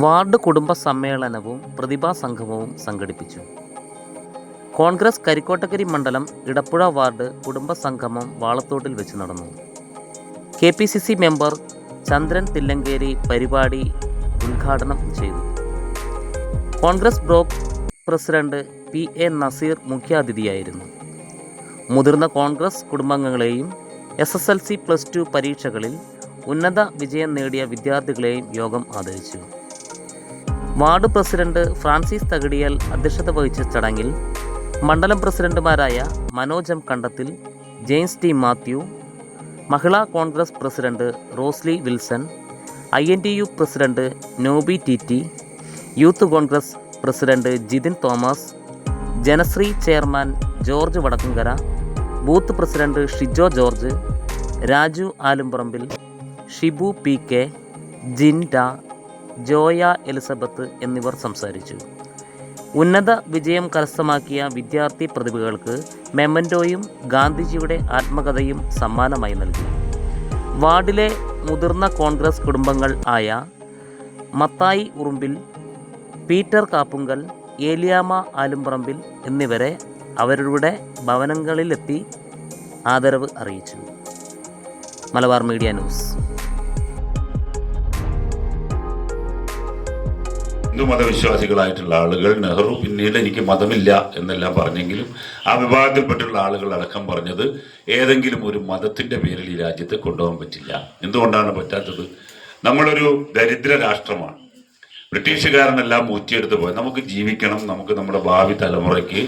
Ward കുടുംബ സമ്മേളനവും പ്രതിഭാ സംഗമവും സംഘടിപ്പിച്ചു. കോൺഗ്രസ് കരിക്കോട്ടക്കരി മണ്ഡലം ഇടപ്പുഴ വാർഡ് കുടുംബ സംഗമം വാളത്തോട്ടിൽ വെച്ച് നടന്നു. KPCC മെമ്പർ ചന്ദ്രൻ തില്ലങ്കേരി പരിപാടി ഉദ്ഘാടനം ചെയ്തു. Congress block president PA Naseer മുഖ്യാതിഥിയായിരുന്നു. മുതിർന്ന കോൺഗ്രസ് കുടുംബാംഗങ്ങളെയും SSLC+2 പരീക്ഷകളിൽ ഉന്നത വിജയം നേടിയ വിദ്യാർത്ഥികളെയും യോഗം ആദരിച്ചു. വാർഡ് പ്രസിഡന്റ് ഫ്രാൻസിസ് തകടിയൽ അധ്യക്ഷത വഹിച്ച ചടങ്ങിൽ മണ്ഡലം പ്രസിഡന്റുമാരായ Manoj M. Kandathil, James T. Mathew, Mahila Congress president Rosily Wilson, INTU president Noby TT, youth Congress president Jithin Thomas, Janasree chairman George Vadakkumkara, booth president Shijo George, Raju Alumparambil, Shibu PK, Jinda, Joya Elizabeth എന്നിവർ സംസാരിച്ചു. ഉന്നത വിജയം കരസ്ഥമാക്കിയ വിദ്യാർത്ഥി പ്രതിഭകൾക്ക് മെമ്മന്റോയും ഗാന്ധിജിയുടെ ആത്മകഥയും സമ്മാനമായി നൽകി. വാർഡിലെ മുതിർന്ന കോൺഗ്രസ് കുടുംബങ്ങൾ ആയ മത്തായി ഉറുമ്പിൽ, പീറ്റർ കാപ്പുങ്കൽ, ഏലിയാമ്മ ആലുംപറമ്പിൽ എന്നിവരെ അവരുടെ ഭവനങ്ങളിലെത്തി ആദരവ് അറിയിച്ചു. Malabar media news. ഹിന്ദു മതവിശ്വാസികളായിട്ടുള്ള ആളുകൾ നെഹ്റു പിന്നീട് എനിക്ക് മതമില്ല എന്നെല്ലാം പറഞ്ഞെങ്കിലും ആ വിഭാഗത്തിൽപ്പെട്ടുള്ള ആളുകൾ അടക്കം പറഞ്ഞത് ഏതെങ്കിലും ഒരു മതത്തിൻ്റെ പേരിൽ ഈ രാജ്യത്തെ കൊണ്ടുപോകാൻ പറ്റില്ല. എന്തുകൊണ്ടാണ് പറ്റാത്തത്? നമ്മളൊരു ദരിദ്ര രാഷ്ട്രമാണ്. ബ്രിട്ടീഷുകാരനെല്ലാം ഊറ്റിയെടുത്ത് പോയി. നമുക്ക് ജീവിക്കണം, നമുക്ക് നമ്മുടെ ഭാവി തലമുറയ്ക്ക്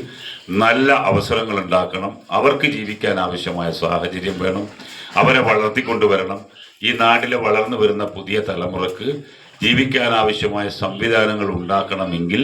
നല്ല അവസരങ്ങൾ ഉണ്ടാക്കണം, അവർക്ക് ജീവിക്കാൻ ആവശ്യമായ സാഹചര്യം വേണം, അവരെ വളർത്തിക്കൊണ്ടുവരണം. ഈ നാട്ടിലെ വളർന്നു വരുന്ന പുതിയ തലമുറക്ക് ജീവിക്കാൻ ആവശ്യമായ സംവിധാനങ്ങൾ ഉണ്ടാക്കണമെങ്കിൽ